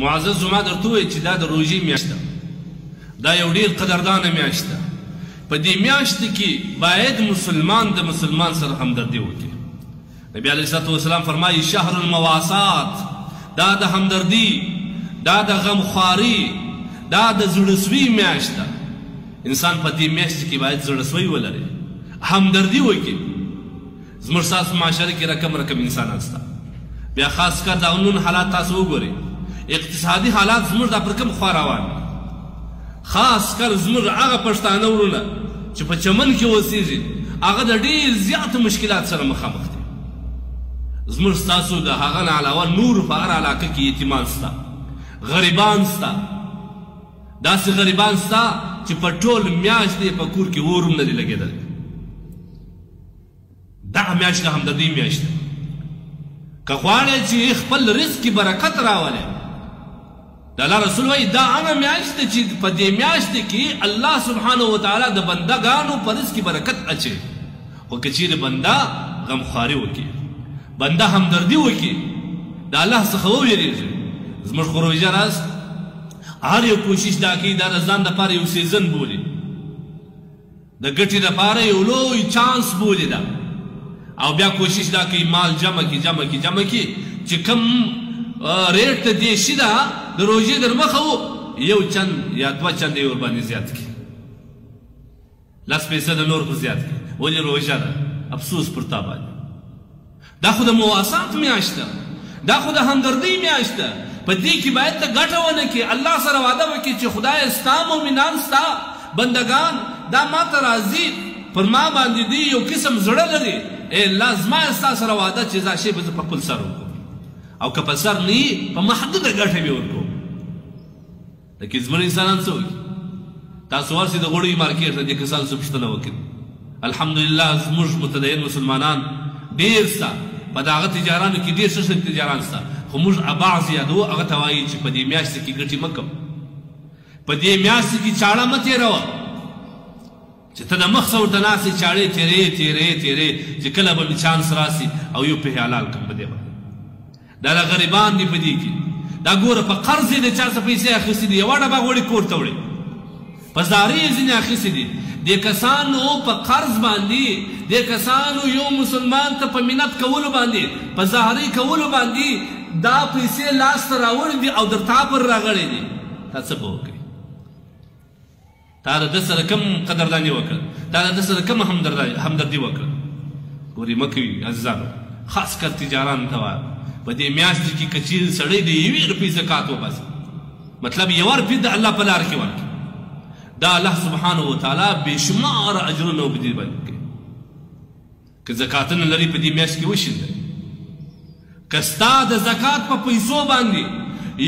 معزز زما درته ووایي چې دا د روژې میاشت ده، دا یو ډېر قدردانه میاشت ده. په دې میاشت کې باید مسلمان د مسلمان سره همدردي وکړي. نبی علیه الصلاة والسلام فرمایي شهر المواسات، دا د همدردي، دا د غمخواري، دا د زړهسوي میاشت ده. انسان په دې میاشت کې باید زړهسوی ولري، همدردي وکړي. زموږ ستاسو معاشره کې رقم انسانان شته، بیا خاص کر دا نن حالات تاسو وګورئ، اقتصادي حالات زموږ دا پر کوم خوا روان دي. خاص کر زموږ هغه پښتانه ورونه چې په چمن کې اوسېږي، هغه د ډېر زیاتو مشکلات سره مخامخ دي. زموږ ستاسو د هغه نه علاوه نور په هر علاقه کې یتیمان شته، غریبان شته، داسې غریبان شته چې په ټول میاشت یې په کور کې اور هم نه دي لګېدلی. دغه میاشت د همدردۍ میاشت ده. که غواړې چې خپل رزق کې برکت راولې، د الله رسول وایي دا هغه میاشت ده چې په دې میاشت کې الله سبحانه وتعالی د بندګانو په رزق کې برکت اچوي. خو که چیرې بنده غمخواري وکړي، بنده همدردي وکړي، د الله څخه وویرېږي. زموږ خو روژه راست، هر یو کوشش دا کوي دا د ځان دپاره یو سیزن بولي، د ګټې دپاره یو لوی چانس بولي ده، او بیا کوشش دا کوي مال جمع کړي چې کوم ریټ ته دیشي ده د روژې در مخه و، یو چند یا دوه چنده یې ورباندې زیات کړي، 10% نور خو زیات کړي. ولې روژه ده؟ افسوس پر تا باندې. دا خو د مواسات میاشت ده، دا خو د همدردۍ میاشت ده. په دې کې باید ته ګټه ونه کړې، الله سره وعده وکړې چې خدایه ستا مؤمنان ستا بندګان دا ما ته راځي، پر ما باندې دوی یو قسم زړه لري، ای الله زما یې ستا سره وعده چې دا شی به زه په خپل سر وکړم، او که په سر نه وي په محدوده ګټه به ورکوم. لیکن زموږ انسانان څه وکړي؟ تاسو ورسئ د غوړیو مارکېټ ته دې کسانو څه پوښتنه وکړي. الحمدلله زموږ متدین مسلمانان ډېر شته، په دغه تجارانو کې ډېر ښه تجاران شته، خو موږ بعض یادو هغه ته وایي چې په دې میاشت کې ګټې مه کوه، په دې میاشت کې چاړه مه تېروه، چې ته د مخ څه ورته ناست یې چاړې تېرې چې کله به مې چانس راسي او یو پې حلال کړم په دې باندې. دا د غریبان دي په دې کې، دا ګوره په قرض یې د چا څه پیسې اخیستې دي، یوه ډبه غوړي کور ته وړي، په زارې یې ځینې اخیستې دي. دې کسانو په قرض باندې، دې کسانو یو مسلمان ته په منت کولو باندې، په زهرۍ کولو باندې دا پیسې لاس ته راوړي دي او در تا پر راغړې دي. تا څه به وکړې؟ تا د ده سره کوم قدرداني وکړه؟ تا د ده سره کوم همدردي وکړه؟ ګورې مه کوي عزیزانو، خاص کر تجارانو ته وایم په دې میاشت کې که چیرې سړی د 1 روپۍ زکات وباسي، مطلب 1 روپۍ د الله په لار کې ورکړي، دا الله سبحانه وتعالی بېشماره اجرونه به دې باندې کوي. که زکاتونه لري په دې میاشت کې وشیندئ. که ستا د زکات په پیسو باندې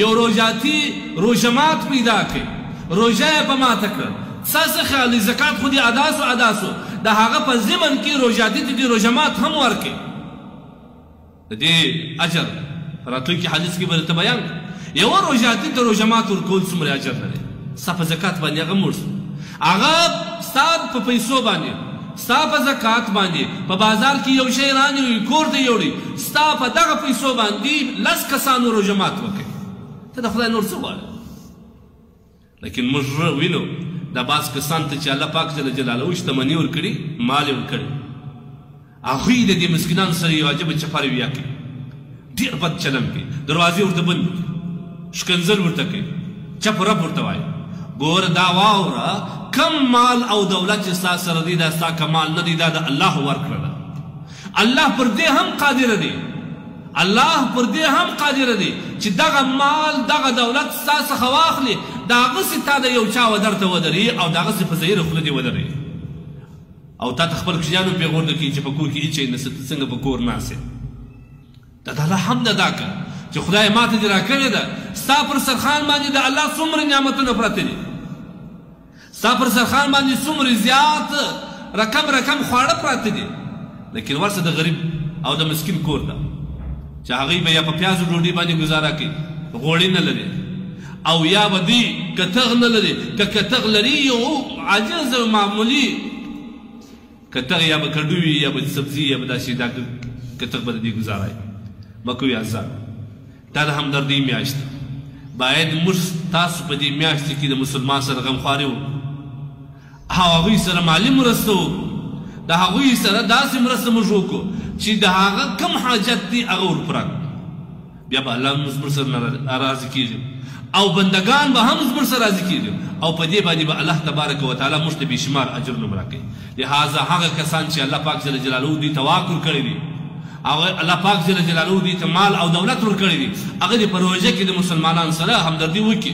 یو روژاتي روژهمات پیدا کړي، روژه یې په ماته کړه، څه خیال زکات خو دې ادا سو، د هغه په ضمن کې روژاتي ته دې روژهمات هم ورکړي. د دې اجر راتلونکي حدیث کې به درته بیان کړم. یوه روژاتي ته روژهمات ورکول څومره اجر لري، ستا په زکات باندې هغه مړ شو، هغه ستا په پیسو باندې، ستا په زکات باندې، په بازار کې یو شی رانیوي کور ته یوړي، ستا په دغه پیسو باندې 10 کسانو روژهمات وکړي، ته د خدای نور څه غواړې؟ لیکن موږ وینو دا بعض کسان ته چې الله پاک جل جلاله شتمني ورکړي، مال یې ورکړي، هغوی د دې مسکینانو سره یو عجبه چپارویا کوي، ډېر بد چلند کوي، دروازې ورته بند کړي، شکنځل ورته کوي، چپ رپ ورته وایي. ګوره دا واوره کم مال او دولت چې ستا سره دی دا ستا کمال نه دی، دا د الله ورکړه ده. الله پر دې هم قادر دی، الله پر دې هم قادر دی چې دغه مال دغه دولت ستا څخه واخلي، د هغسې تا د یو چا ودر ته ودري او د هغسې په زهیره خوله دې ودري، او تا ته خپل کوچنیان هم پیغور نه کوي چې په کور کې هېڅ شی نشته، ته څنګه په کور ناست یې. دا د الله حمد ادا کړه چې خدای ما ته دې راکړې ده. ستا پر سرخان باندې د الله څومره نعمتونه پراته دي، ستا پر سرخان باندې څومره زیات رقم خواړه پراته دي، لیکن ورسه د غریب او د مسکین کور ته چې هغوی به یا په پیازو ډوډۍ باندې ګزاره کوي، غوړي نه لري، او یا به دوی کتغ نه لري، که کتغ لري یو عاجز معمولي کتغ، یا به کډو وي یا به سبزي یا به دا شي، دا کتغ به د دې ګزاره یې مه کوئ عزیزانو. دا د همدردۍ میاشت ده، باید موږ تاسو په دې میاشتې کې د مسلمان سره غمخواري وکړو او هغوی سره مالي مرسته وکړو د هغوی سره داسې مرسته موږ وکړو چې د هغه کم حاجت دی هغه ورپوره کړو بیا به الله زموږ سره راضي کېږي او بندگان به هم زموږ سره راضي کېږي او په دې باندې به الله تبارک وتعالی موږ ته بېشمار اجرونه راکوي لهذا هغه کسان چې الله پاک جل جلاله دوی ته واک ورکړی دی هغه الله پاک جل جلاله دوی ته مال او دولت ورکړی دی هغه دې په روژه کې د مسلمانانو سره همدردي وکړي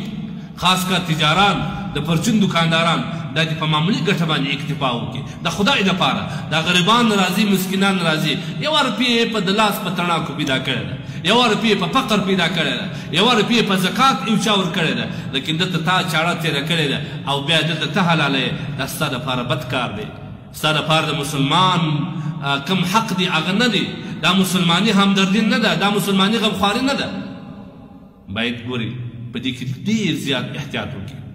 خاص کر تجاران د پرچون دکانداران دا دې په معمولي ګټه باندې اکتفا وکړي د خدای دپاره دا غریبان راځي مسکینان راځي یوه روپیې په د لاس په تڼاکو پیدا کړې ده یوه روپیې په فقر پیدا کړې ده یوه روپیې په زکات یو چا ورکړې ده لیکن دلته تا چاړه تېره کړې ده او بیا دلته ته حلالوې دا ستا دپاره بد کار دی ستا دپاره د مسلمان کم حق دی هغه نه دی دا مسلماني همدردي نه ده دا مسلماني غمخواري نه ده باید ګوري په دې کې ډېر زیات احتیاط وکړي